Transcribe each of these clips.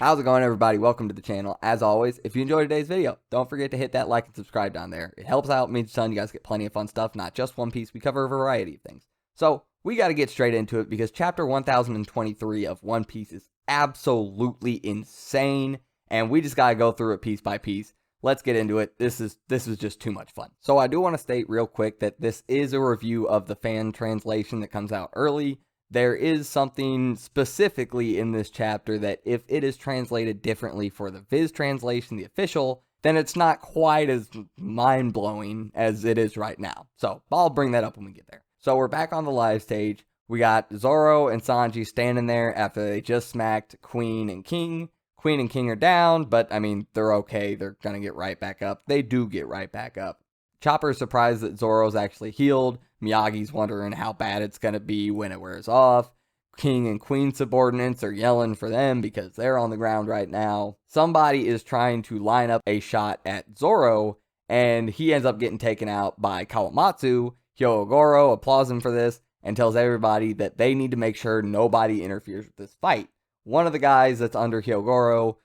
How's it going, everybody? Welcome to the channel. As always, if you enjoyed today's video, don't forget to hit that like and subscribe down there. It helps out, means a ton. You guys get plenty of fun stuff, not just One Piece. We cover a variety of things. So we got to get straight into it because chapter 1023 of One Piece is absolutely insane, and we just got to go through it piece by piece. Let's get into it. This is just too much fun. So I do want to state real quick that this is a review of the fan translation that comes out early. There is something specifically in this chapter that if it is translated differently for the Viz translation, the official, then it's not quite as mind-blowing as it is right now. So I'll bring that up when we get there. So we're back on the live stage. We got Zoro and Sanji standing there after they just smacked Queen and King. Queen and King are down, but I mean, they're okay. They're going to get right back up. They do get right back up. Chopper's surprised that Zoro's actually healed. Miyagi's wondering how bad it's going to be when it wears off. King and Queen subordinates are yelling for them because they're on the ground right now. Somebody is trying to line up a shot at Zoro, and he ends up getting taken out by Kawamatsu. Hyogoro applauds him for this and tells everybody that they need to make sure nobody interferes with this fight. One of the guys that's under Hyogoro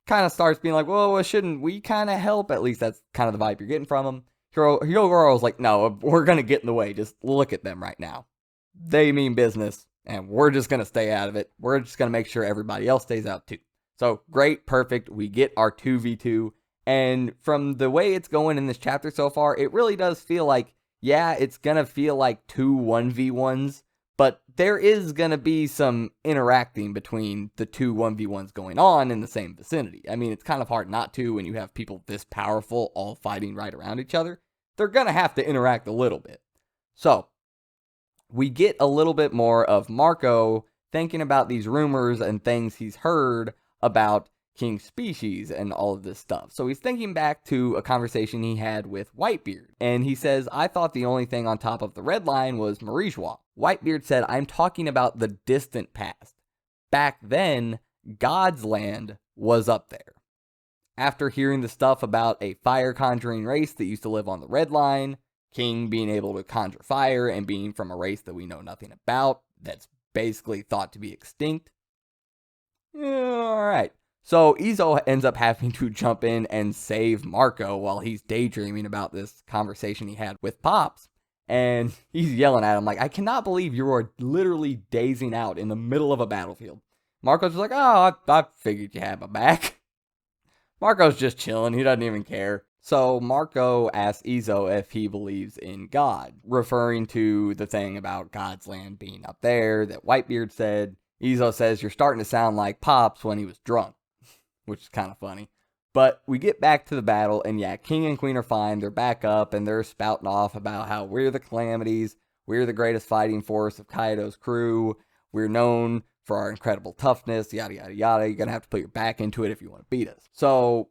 kind of starts being like, well, shouldn't we kind of help? At least that's kind of the vibe you're getting from him. Hyogoro's like, no, we're going to get in the way. Just look at them right now. They mean business, and we're just going to stay out of it. We're just going to make sure everybody else stays out too. So, great, perfect. We get our 2v2. And from the way it's going in this chapter so far, it really does feel like, yeah, it's going to feel like two 1v1s. But there is going to be some interacting between the two 1v1s going on in the same vicinity. I mean, it's kind of hard not to when you have people this powerful all fighting right around each other. They're going to have to interact a little bit. So, we get a little bit more of Marco thinking about these rumors and things he's heard about King's species and all of this stuff. So he's thinking back to a conversation he had with Whitebeard. And he says, I thought the only thing on top of the red line was Marijois. Whitebeard said, I'm talking about the distant past. Back then, God's land was up there. After hearing the stuff about a fire conjuring race that used to live on the red line, King being able to conjure fire and being from a race that we know nothing about, that's basically thought to be extinct. Alright. So Izo ends up having to jump in and save Marco while he's daydreaming about this conversation he had with Pops. And he's yelling at him like, I cannot believe you are literally dazing out in the middle of a battlefield. Marco's just like, oh, I figured you had my back. Marco's just chilling. He doesn't even care. So Marco asks Izo if he believes in God, referring to the thing about God's land being up there that Whitebeard said. Izo says, you're starting to sound like Pops when he was drunk, which is kind of funny. But we get back to the battle, and yeah, King and Queen are fine. They're back up, and they're spouting off about how we're the Calamities, we're the greatest fighting force of Kaido's crew, we're known for our incredible toughness, yada, yada, yada. You're going to have to put your back into it if you want to beat us. So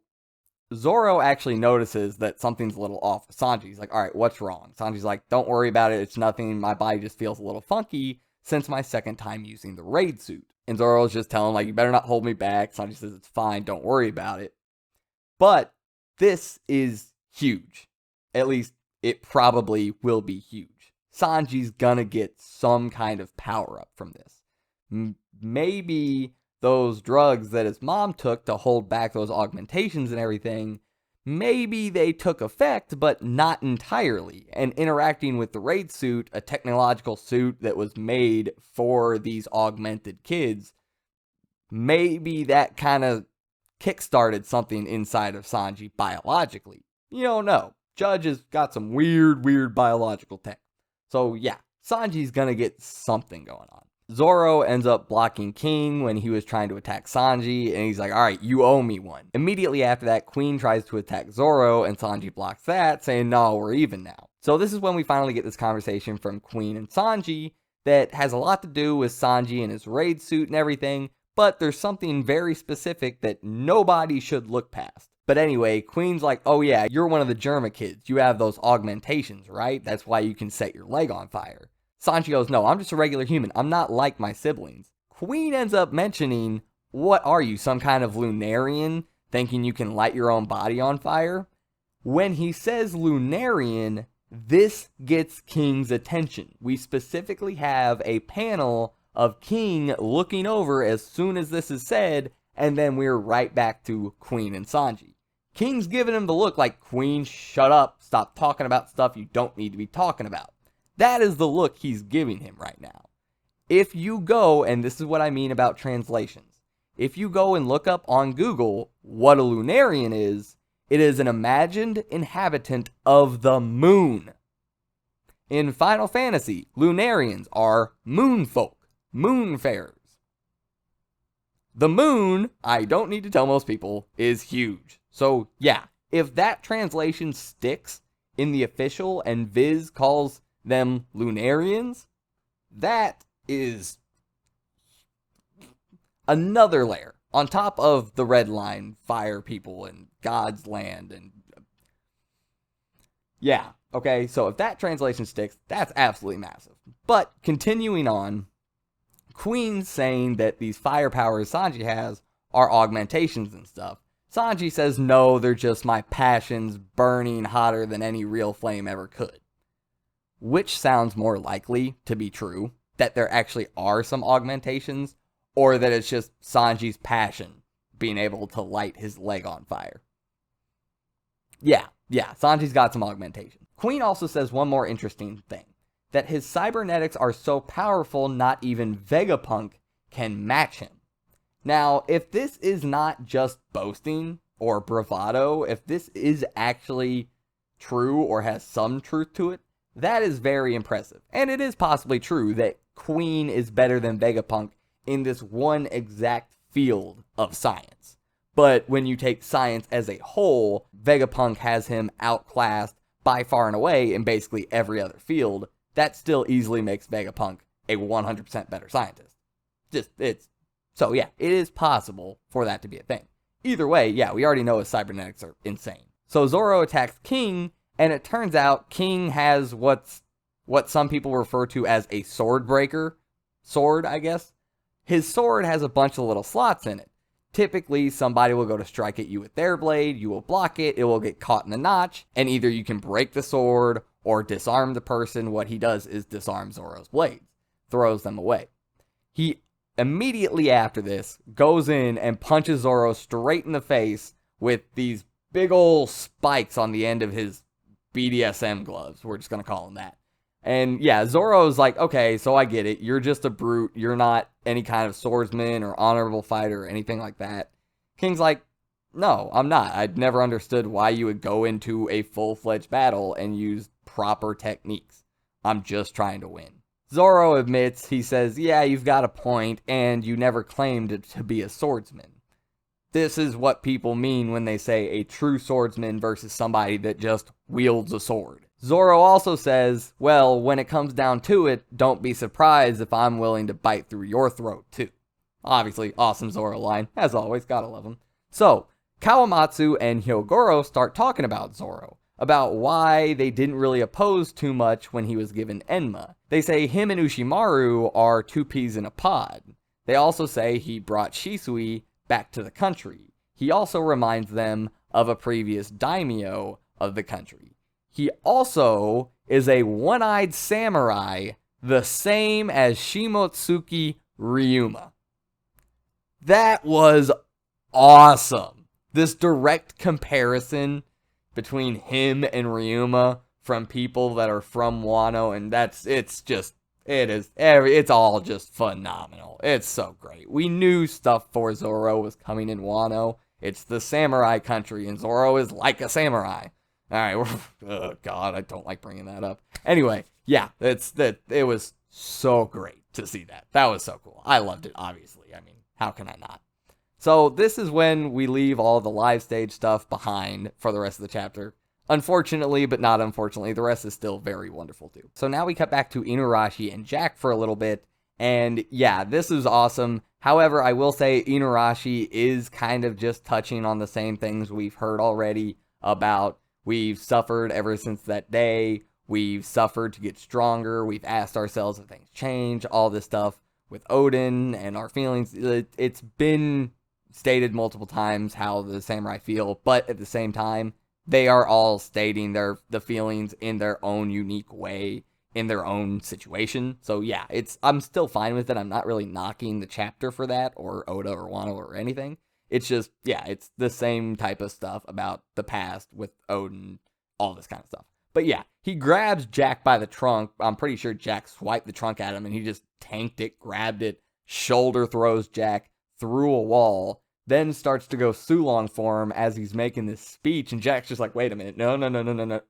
Zoro actually notices that something's a little off with Sanji. He's like, all right, what's wrong? Sanji's like, don't worry about it. It's nothing. My body just feels a little funky since my second time using the raid suit. And Zoro's just telling him, like, you better not hold me back. Sanji says, it's fine. Don't worry about it. But this is huge. At least it probably will be huge. Sanji's gonna get some kind of power up from this. Maybe those drugs that his mom took to hold back those augmentations and everything, maybe they took effect, but not entirely. And interacting with the raid suit, a technological suit that was made for these augmented kids, maybe that kind of kickstarted something inside of Sanji biologically. You don't know. Judge has got some weird biological tech. So yeah, Sanji's gonna get something going on. Zoro ends up blocking King when he was trying to attack Sanji, and he's like, alright, you owe me one. Immediately after that, Queen tries to attack Zoro, and Sanji blocks that, saying, no, we're even now. So this is when we finally get this conversation from Queen and Sanji that has a lot to do with Sanji and his raid suit and everything, but there's something very specific that nobody should look past. But anyway, Queen's like, oh yeah, you're one of the Germa kids. You have those augmentations, right? That's why you can set your leg on fire. Sanji goes, no, I'm just a regular human. I'm not like my siblings. Queen ends up mentioning, what are you, some kind of Lunarian, thinking you can light your own body on fire? When he says Lunarian, this gets King's attention. We specifically have a panel of King looking over as soon as this is said And then we're right back to Queen and Sanji. King's giving him the look like, Queen, shut up, stop talking about stuff you don't need to be talking about. That is the look he's giving him right now. If you go, and this is what I mean about translations, if you go and look up on Google what a Lunarian is, it is an imagined inhabitant of the moon. In Final Fantasy, Lunarians are moonfolk, moonfarers. The moon, I don't need to tell most people, is huge. So yeah, if that translation sticks in the official and Viz calls them Lunarians, that is another layer on top of the Red Line, fire people, and God's land, and yeah, okay, so if that translation sticks, that's absolutely massive. But continuing on, Queen's saying that these fire powers Sanji has are augmentations and stuff. Sanji says no, they're just my passions burning hotter than any real flame ever could. Which sounds more likely to be true, that there actually are some augmentations, or that it's just Sanji's passion being able to light his leg on fire. Yeah, Sanji's got some augmentation. Queen also says one more interesting thing, that his cybernetics are so powerful not even Vegapunk can match him. Now, if this is not just boasting or bravado, if this is actually true or has some truth to it, that is very impressive. And it is possibly true that Queen is better than Vegapunk in this one exact field of science. But when you take science as a whole, Vegapunk has him outclassed by far and away in basically every other field. That still easily makes Vegapunk a 100% better scientist. So yeah, it is possible for that to be a thing. Either way, yeah, we already know his cybernetics are insane. So Zoro attacks King, and it turns out King has what some people refer to as a sword breaker. Sword, I guess. His sword has a bunch of little slots in it. Typically, somebody will go to strike at you with their blade, you will block it, it will get caught in the notch, and either you can break the sword or disarm the person. What he does is disarm Zoro's blades, throws them away. He immediately after this goes in and punches Zoro straight in the face with these big old spikes on the end of his BDSM gloves. We're just going to call them that. And yeah, Zoro's like, okay, so I get it. You're just a brute. You're not any kind of swordsman or honorable fighter or anything like that. King's like, no, I'm not. I'd never understood why you would go into a full-fledged battle and use proper techniques. I'm just trying to win. Zoro admits, he says, yeah, you've got a point, and you never claimed to be a swordsman. This is what people mean when they say a true swordsman versus somebody that just wields a sword. Zoro also says, well, when it comes down to it, don't be surprised if I'm willing to bite through your throat too. Obviously, awesome Zoro line. As always, gotta love him. So, Kawamatsu and Hyogoro start talking about Zoro, about why they didn't really oppose too much when he was given Enma. They say him and Ushimaru are two peas in a pod. They also say he brought Shisui back to the country. He also reminds them of a previous daimyo of the country. He also is a one-eyed samurai, the same as Shimotsuki Ryuma. That was awesome. This direct comparison between him and Ryuma from people that are from Wano, and it's all just phenomenal. It's so great. We knew stuff for Zoro was coming in Wano. It's the samurai country, and Zoro is like a samurai. Alright, oh god, I don't like bringing that up. Anyway, yeah, it was so great to see that. That was so cool. I loved it, obviously. I mean, how can I not? So this is when we leave all the live stage stuff behind for the rest of the chapter. Unfortunately, but not unfortunately, the rest is still very wonderful too. So now we cut back to Inuarashi and Jack for a little bit, and yeah, this is awesome. However, I will say Inuarashi is kind of just touching on the same things we've heard already about. We've suffered ever since that day. We've suffered to get stronger. We've asked ourselves if things change. All this stuff with Odin and our feelings. It's been stated multiple times how the samurai feel, but at the same time, they are all stating the feelings in their own unique way. in their own situation. So yeah, I'm still fine with it. I'm not really knocking the chapter for that, or Oda or Wano or anything. It's just, yeah, it's the same type of stuff about the past with Odin, all this kind of stuff. But yeah, he grabs Jack by the trunk. I'm pretty sure Jack swiped the trunk at him, and he just tanked it, grabbed it, shoulder throws Jack through a wall, then starts to go Sulong for him as he's making this speech, and Jack's just like, wait a minute, no.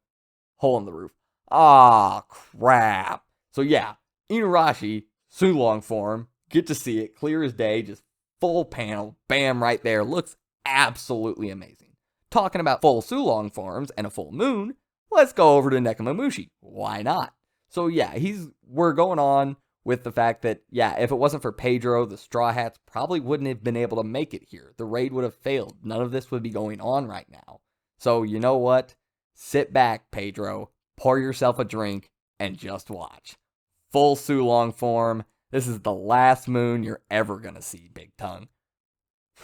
Hole in the roof. Ah, crap. So yeah, Inuarashi, Sulong form, get to see it, clear as day, just full panel, bam, right there, looks absolutely amazing. Talking about full Sulong forms and a full moon, let's go over to Nekomamushi. Why not? So yeah, we're going on with the fact that, yeah, if it wasn't for Pedro, the Straw Hats probably wouldn't have been able to make it here. The raid would have failed. None of this would be going on right now. So you know what? Sit back, Pedro, pour yourself a drink, and just watch. Full Sulong form. This is the last moon you're ever going to see, Big Tongue.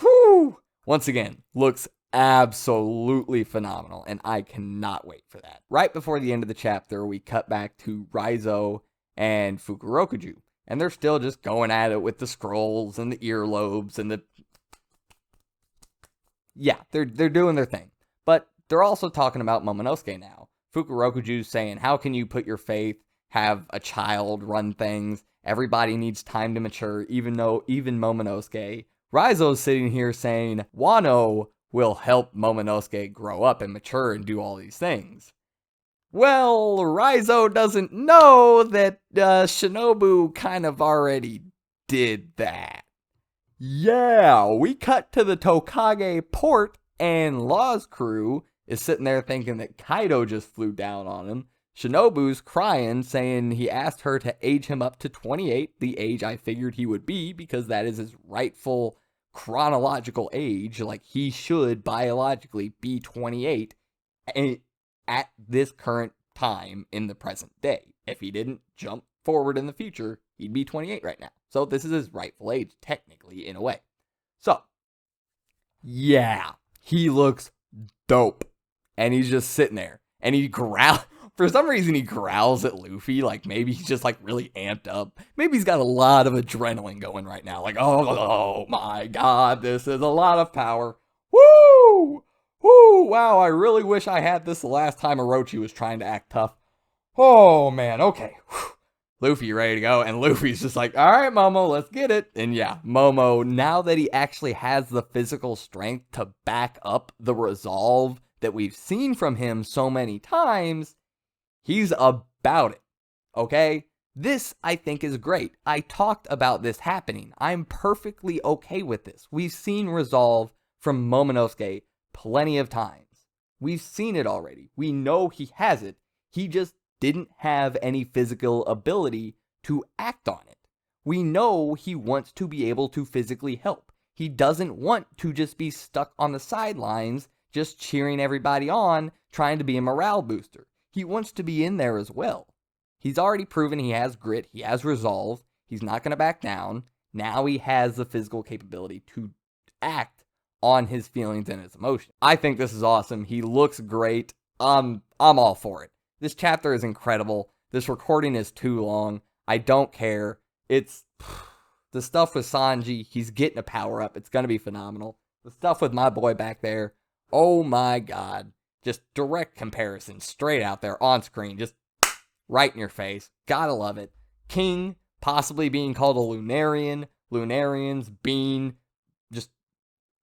Whew! Once again, looks absolutely phenomenal, and I cannot wait for that. Right before the end of the chapter, we cut back to Raizo and Fukurokuju, and they're still just going at it with the scrolls and the earlobes and the... Yeah, they're doing their thing. But they're also talking about Momonosuke now. Fukurokuju's saying, how can you put your faith, have a child run things? Everybody needs time to mature, even Momonosuke. Raizo's sitting here saying, Wano will help Momonosuke grow up and mature and do all these things. Well, Raizo doesn't know that Shinobu kind of already did that. Yeah, we cut to the Tokage port, and Law's crew is sitting there thinking that Kaido just flew down on him. Shinobu's crying, saying he asked her to age him up to 28, the age I figured he would be, because that is his rightful chronological age. Like, he should biologically be 28 at this current time in the present day. If he didn't jump forward in the future, he'd be 28 right now. So this is his rightful age, technically, in a way. So, yeah, he looks dope. And he's just sitting there. And he growls. For some reason, he growls at Luffy. Like, maybe he's just, like, really amped up. Maybe he's got a lot of adrenaline going right now. Like, oh my god, this is a lot of power. Woo! Woo! Wow, I really wish I had this the last time Orochi was trying to act tough. Oh, man, okay. Whew. Luffy, you ready to go? And Luffy's just like, all right, Momo, let's get it. And yeah, Momo, now that he actually has the physical strength to back up the resolve that we've seen from him so many times, he's about it, okay? This, I think, is great. I talked about this happening. I'm perfectly okay with this. We've seen resolve from Momonosuke plenty of times. We've seen it already. We know he has it. He just didn't have any physical ability to act on it. We know he wants to be able to physically help. He doesn't want to just be stuck on the sidelines, just cheering everybody on, trying to be a morale booster. He wants to be in there as well. He's already proven he has grit, he has resolve, he's not going to back down. Now he has the physical capability to act on his feelings and his emotions. I think this is awesome. He looks great. I'm all for it. This chapter is incredible. This recording is too long. I don't care. It's the stuff with Sanji. He's getting a power up. It's going to be phenomenal. The stuff with my boy back there. Oh my god. Just direct comparison. Straight out there on screen. Just right in your face. Gotta love it. King possibly being called a Lunarian. Lunarians being just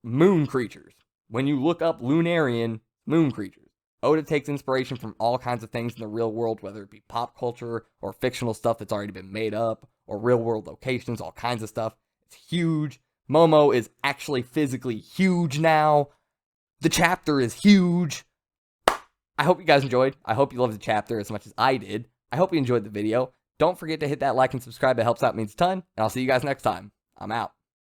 moon creatures. When you look up Lunarian, moon creatures. Oda takes inspiration from all kinds of things in the real world, whether it be pop culture or fictional stuff that's already been made up, or real world locations, all kinds of stuff. It's huge. Momo is actually physically huge now. The chapter is huge. I hope you guys enjoyed. I hope you loved the chapter as much as I did. I hope you enjoyed the video. Don't forget to hit that like and subscribe. It helps out, means a ton. And I'll see you guys next time. I'm out.